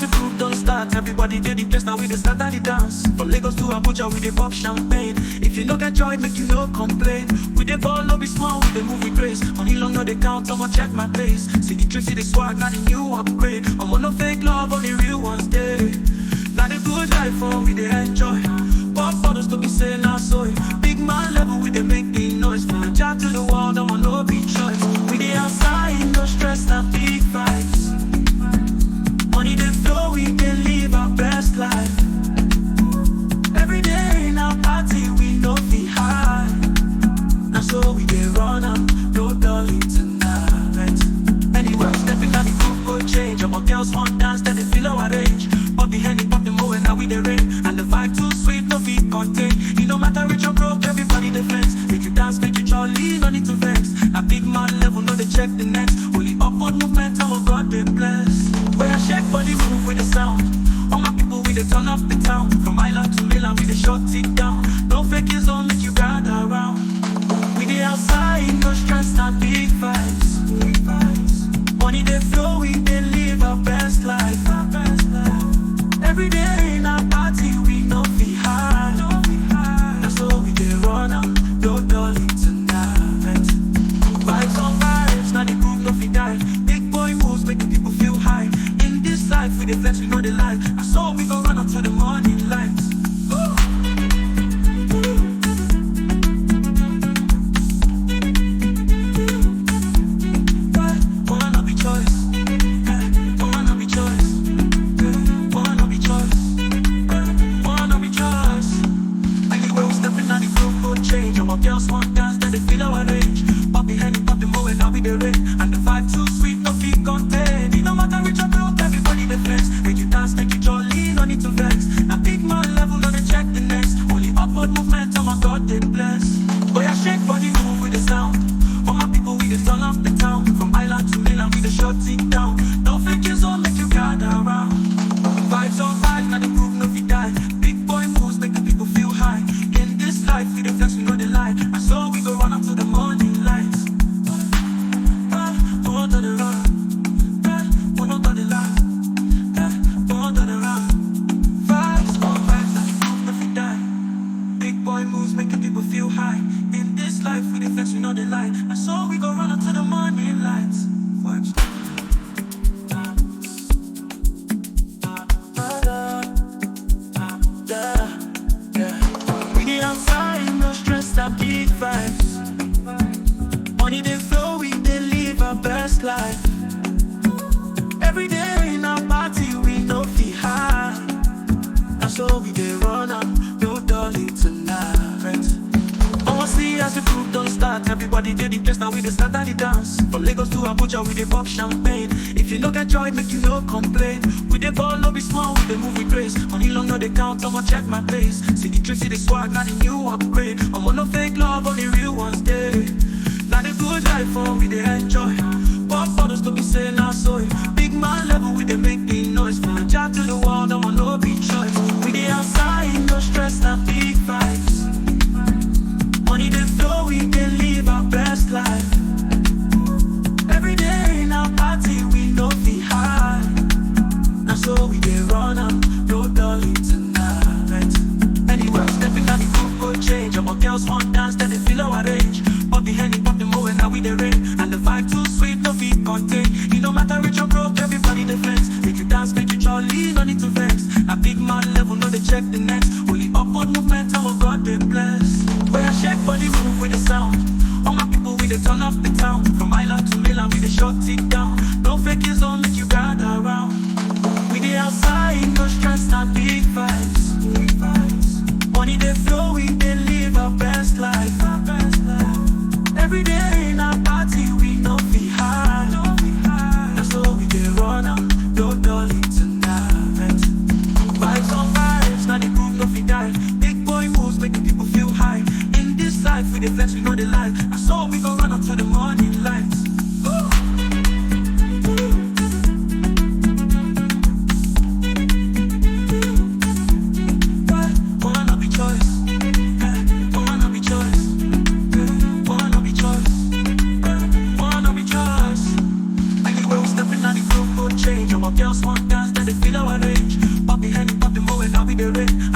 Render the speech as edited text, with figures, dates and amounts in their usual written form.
the group don't start, everybody did the place, now we dey start at the dance. From Lagos to Abuja, we dey pop champagne. If you no get joy, make you no complain. We dey ball, no be small, we dey move with grace. Money long, no dey count, I'ma check my place. See the drip, see the swag, not the new upgrade. I'm on no fake love, only real ones day. Now the good life, oh, we dey enjoy. Pop bottles to be saying our soy. Big man level, we dey make the noise. From the chat to the world, I'm on no big choice. We dey outside, no stress, not big fights. Money dey flow, we dey live our best life. Every day in our party, we know the high. Now so we dey run up, no dolly tonight. Anyway, stepping out the group go change. Our girls want dance, then they feel our age. Pop the Henny, pop the Moe, and now we dey rain. And the vibe too sweet, no feet contain. It no matter rich or broke, everybody dey flex. Make you dance, make you jolly, no need to vex. A big man level, no dey check the next. Only upward movement, our God dey bless. Where I shake body move with the sound. All my people, we dey turn up the town. From island to mainland, we dey shut it down. No fake is on, make you gather around. We dey outside, no stress, not big vibes. Money dey flow, we dey live our best life. Every day in our party, we know the high. That's so we dey run out, no dolly tonight. Vibes on vibes, now the groove no fit die. Big boy moves, make the people feel high. In this life, we dey flex, we know the life. I saw we gon' run up to the morning lights. Girls want dance, then they feel our range. Pop the Henny, pop the Moe, and now we dey rain. And the vibe too sweet, no feet contain. It no matter rich or broke, everybody dey flex. Make you dance, make you jolly, no need to vex. Now big man level, no dey check the next. Only upward movement, oh my God, they bless. Boy, I shake body, move with the sound. All my people, we dey turn up the town. From island to mainland, we dey shut it down. No fake is on, make you gather around. Vibes on vibes, now the groove no fit die. Big boy moves, make the people feel high. In this life, we dey flex, we know the light. I saw we go run up to the morning lights. One to the run, one to the line, one to the run. Vibes on vibes, now the groove no fit die. Big boy moves, making people feel high. In this life, we dey flex, we know the light. I saw we go run up to the morning lights. Vibes. Big vibes. Money they flow, we they live our best life. Every day in our party, we know the high. And so we they run up, no dolly tonight. See as the group don't start, everybody did the place, now we dey start at the dance. From Lagos to Abuja, we dey pop champagne. If you no get joy, make you no complain. We dey ball, no be small, we dey move with grace. Money long, no dey count, I'ma check my place. See the drip, see the swag, not the new upgrade. I'm on no fake love, only real ones day. Now the good life, oh, we dey enjoy. Pop bottles to be saying our soy. Big man level, we dey make the noise. From the chat to the world, I'm on no big choice. We dey outside, no stress, not big fights. Money dey flow, we dey live our best life. Every day in our party, we know the high. Now so we dey run up, no dolly tonight. Anyway, stepping out the group go change. Our girls want dance, then they feel our age. Pop the Henny, pop the Moe, and now we dey rain. And the vibe too sweet, no feet contain. It no matter rich or broke, everybody dey flex. Make you dance, make you jolly, no need to vex. A big man level, no dey check the next. Only upward movement, our God dey bless. Where I shake body move with the sound. All my people, we dey turn up the town. From island to mainland, we dey shut it down. No fake is on, make you gather around. We dey outside, no stress, not big vibes. Money dey flow, we dey live our best life. Every day in our party, we know the high. That's so we dey run out, no dolly tonight. Vibes on vibes, now the groove no fit die. Big boy moves, making people feel high. In this life, we dey flex, we know the life. I saw we gon' run up to the morning lights. Girls want dance, then they feel our range. Poppy Henny, poppy Mo, and now we the rain.